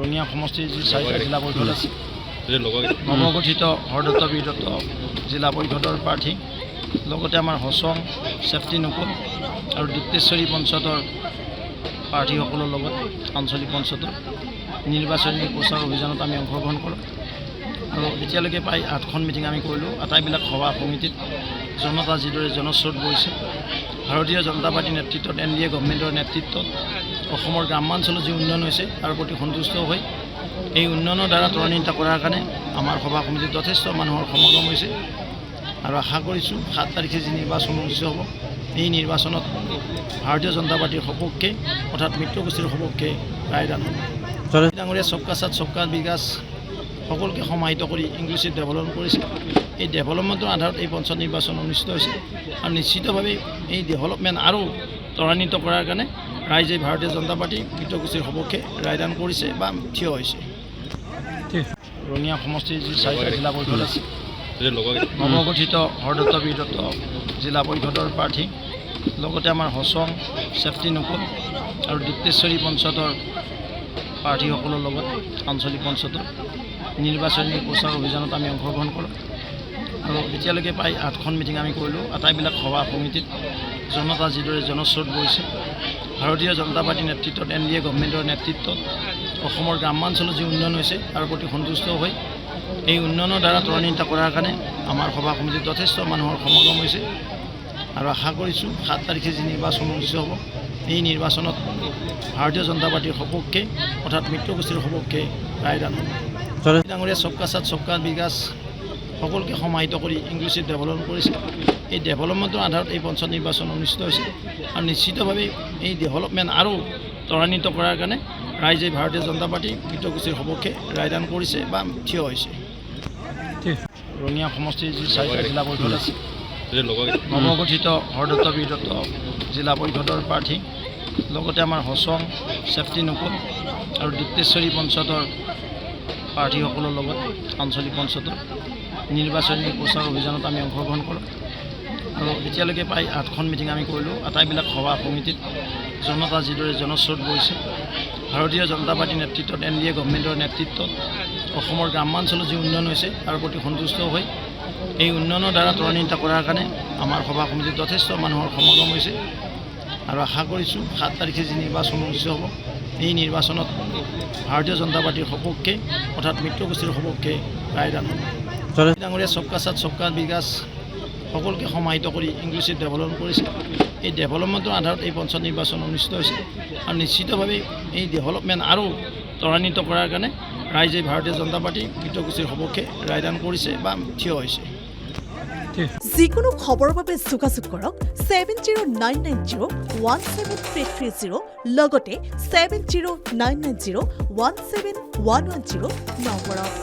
ৰঙিয়া সমষ্টিৰ যি 4টা জিলা পৰিষদ আছে নৱগঠিত হৰদত্ত বীৰদত্ত জিলা পৰিষদৰ প্ৰাৰ্থী লগতে আমাৰ হচং চেফটি নকুল আৰু দীপ্তেশ্বৰী পঞ্চায়তৰ প্ৰাৰ্থীসকলৰ লগত আঞ্চলিক পঞ্চায়তৰ নিৰ্বাচনী প্ৰচাৰ অভিযানত আমি অংশগ্ৰহণ কৰোঁ আৰু এতিয়ালৈকে প্ৰায় 8খন মিটিং আমি কৰিলোঁ। আটাইবিলাক সভা সমিতিত জনতা যিদৰে জনস্ৰোত বৈছে ভাৰতীয় জনতা পাৰ্টীৰ নেতৃত্বত NDA গভৰ্ণমেণ্টৰ নেতৃত্বত অসমৰ গ্ৰামাঞ্চলত যি উন্নয়ন হৈছে তাৰ প্ৰতি সন্তুষ্ট হৈ এই উন্নয়নৰ দ্বাৰা ত্বৰান্বিত কৰাৰ কাৰণে আমাৰ সভা সমিতিত যথেষ্ট মানুহৰ সমাগম হৈছে আৰু আশা কৰিছোঁ 7 তাৰিখে যি নিৰ্বাচন অনুষ্ঠিত হ'ব এই নিৰ্বাচনত ভাৰতীয় জনতা পাৰ্টীৰ সপক্ষে অৰ্থাৎ মিত্ৰগোষ্ঠীৰ সপক্ষে ৰায়দান হ'ব। ডাঙৰীয়া সবকা সাথ সবকা বিকাশ সকলোকে সমাহিত কৰি ইনক্লুচিভ ডেভেলপমেণ্ট কৰিছে। এই ডেভেলপমেণ্টৰ আধাৰত এই পঞ্চায়ত নিৰ্বাচন অনুষ্ঠিত হৈছে আৰু নিশ্চিতভাৱে এই ডেভেলপমেণ্ট আৰু ত্বৰান্বিত কৰাৰ কাৰণে ৰাইজে ভাৰতীয় জনতা পাৰ্টী মিত্ৰগোষ্ঠীৰ সপক্ষে ৰায়দান কৰিছে বা থিয় হৈছে। ৰঙিয়া সমষ্টিৰ যি 4টা জিলা পৰিষদ আছে নৱগঠিত হৰদত্ত বীৰদত্ত জিলা পৰিষদৰ প্ৰাৰ্থী লগতে আমাৰ হচং চেফটি নকুল আৰু দীপ্তেশ্বৰী পঞ্চায়তৰ প্ৰাৰ্থীসকলৰ লগত আঞ্চলিক পঞ্চায়তৰ নিৰ্বাচনী প্ৰচাৰ অভিযানত আমি অংশগ্ৰহণ কৰোঁ আৰু এতিয়ালৈকে প্ৰায় 8খন মিটিং আমি কৰিলোঁ। আটাইবিলাক সভা সমিতিত জনতা যিদৰে জনস্ৰোত বৈছে ভাৰতীয় জনতা পাৰ্টীৰ নেতৃত্বত NDA গভৰ্ণমেণ্টৰ নেতৃত্বত অসমৰ গ্ৰামাঞ্চলত যি উন্নয়ন হৈছে তাৰ প্ৰতি সন্তুষ্ট হৈ এই উন্নয়নৰ দ্বাৰা ত্বৰান্বিত কৰাৰ কাৰণে আমাৰ সভা সমিতিত যথেষ্ট মানুহৰ সমাগম হৈছে আৰু আশা কৰিছোঁ 7 তাৰিখে যি নিৰ্বাচন অনুষ্ঠিত হ'ব এই নিৰ্বাচনত ভাৰতীয় জনতা পাৰ্টীৰ সপক্ষে অৰ্থাৎ মিত্ৰগোষ্ঠীৰ সপক্ষে ৰায়দান হ'ব। ডাঙৰীয়া সবকা সাথ সবকা বিকাশ সকলোকে সমাহিত কৰি ইনক্লুচিভ ডেভেলপমেণ্ট কৰিছে। এই ডেভেলপমেণ্টৰ আধাৰত এই পঞ্চায়ত নিৰ্বাচন অনুষ্ঠিত হৈছে আৰু নিশ্চিতভাৱে এই ডেভেলপমেণ্ট আৰু ত্বৰান্বিত কৰাৰ কাৰণে ৰাইজে ভাৰতীয় জনতা পাৰ্টী মিত্ৰগোষ্ঠীৰ সপক্ষে ৰায়দান কৰিছে বা থিয় হৈছে। ৰঙিয়া সমষ্টিৰ যি 4টা জিলা পৰিষদ আছে নৱগঠিত হৰদত্ত বীৰদত্ত জিলা পৰিষদৰ প্ৰাৰ্থী লগতে আমাৰ হচং চেফটি নকুল আৰু দীপ্তেশ্বৰী পঞ্চায়তৰ প্ৰাৰ্থীসকলৰ লগত আঞ্চলিক পঞ্চায়তৰ নিৰ্বাচনী প্ৰচাৰ অভিযানত আমি অংশগ্ৰহণ কৰোঁ আৰু এতিয়ালৈকে প্ৰায় 8খন মিটিং আমি কৰিলোঁ। আটাইবিলাক সভা সমিতিত জনতা যিদৰে জনস্ৰোত বৈছে ভাৰতীয় জনতা পাৰ্টীৰ নেতৃত্বত NDA গভৰ্ণমেণ্টৰ নেতৃত্বত অসমৰ গ্ৰামাঞ্চলত যি উন্নয়ন হৈছে তাৰ প্ৰতি সন্তুষ্ট হৈ এই উন্নয়নৰ দ্বাৰা ত্বৰান্বিত কৰাৰ কাৰণে আমাৰ সভা সমিতিত যথেষ্ট মানুহৰ সমাগম হৈছে আৰু আশা কৰিছোঁ 7 তাৰিখে যি নিৰ্বাচন অনুষ্ঠিত হ'ব এই নিৰ্বাচনত ভাৰতীয় জনতা পাৰ্টীৰ সপক্ষে অৰ্থাৎ মিত্ৰগোষ্ঠীৰ সপক্ষে ৰায়দান হ'ব। ডাঙৰীয়া সবকা সাথ সবকা বিকাশ সকলোকে সমাহিত কৰি ইনক্লুচিভ ডেভেলপমেণ্ট কৰিছে। এই ডেভেলপমেণ্টৰ আধাৰত এই পঞ্চায়ত নিৰ্বাচন অনুষ্ঠিত হৈছে আৰু নিশ্চিতভাৱে এই ডেভেলপমেণ্ট আৰু ত্বৰান্বিত কৰাৰ কাৰণে ৰাইজে ভাৰতীয় জনতা পাৰ্টী মিত্ৰগোষ্ঠীৰ সপক্ষে ৰায়দান কৰিছে বা থিয় হৈছে। যিকোনো খবৰৰ বাবে যোগাযোগ কৰক 7099017330 লগতে 7099017110 নম্বৰত।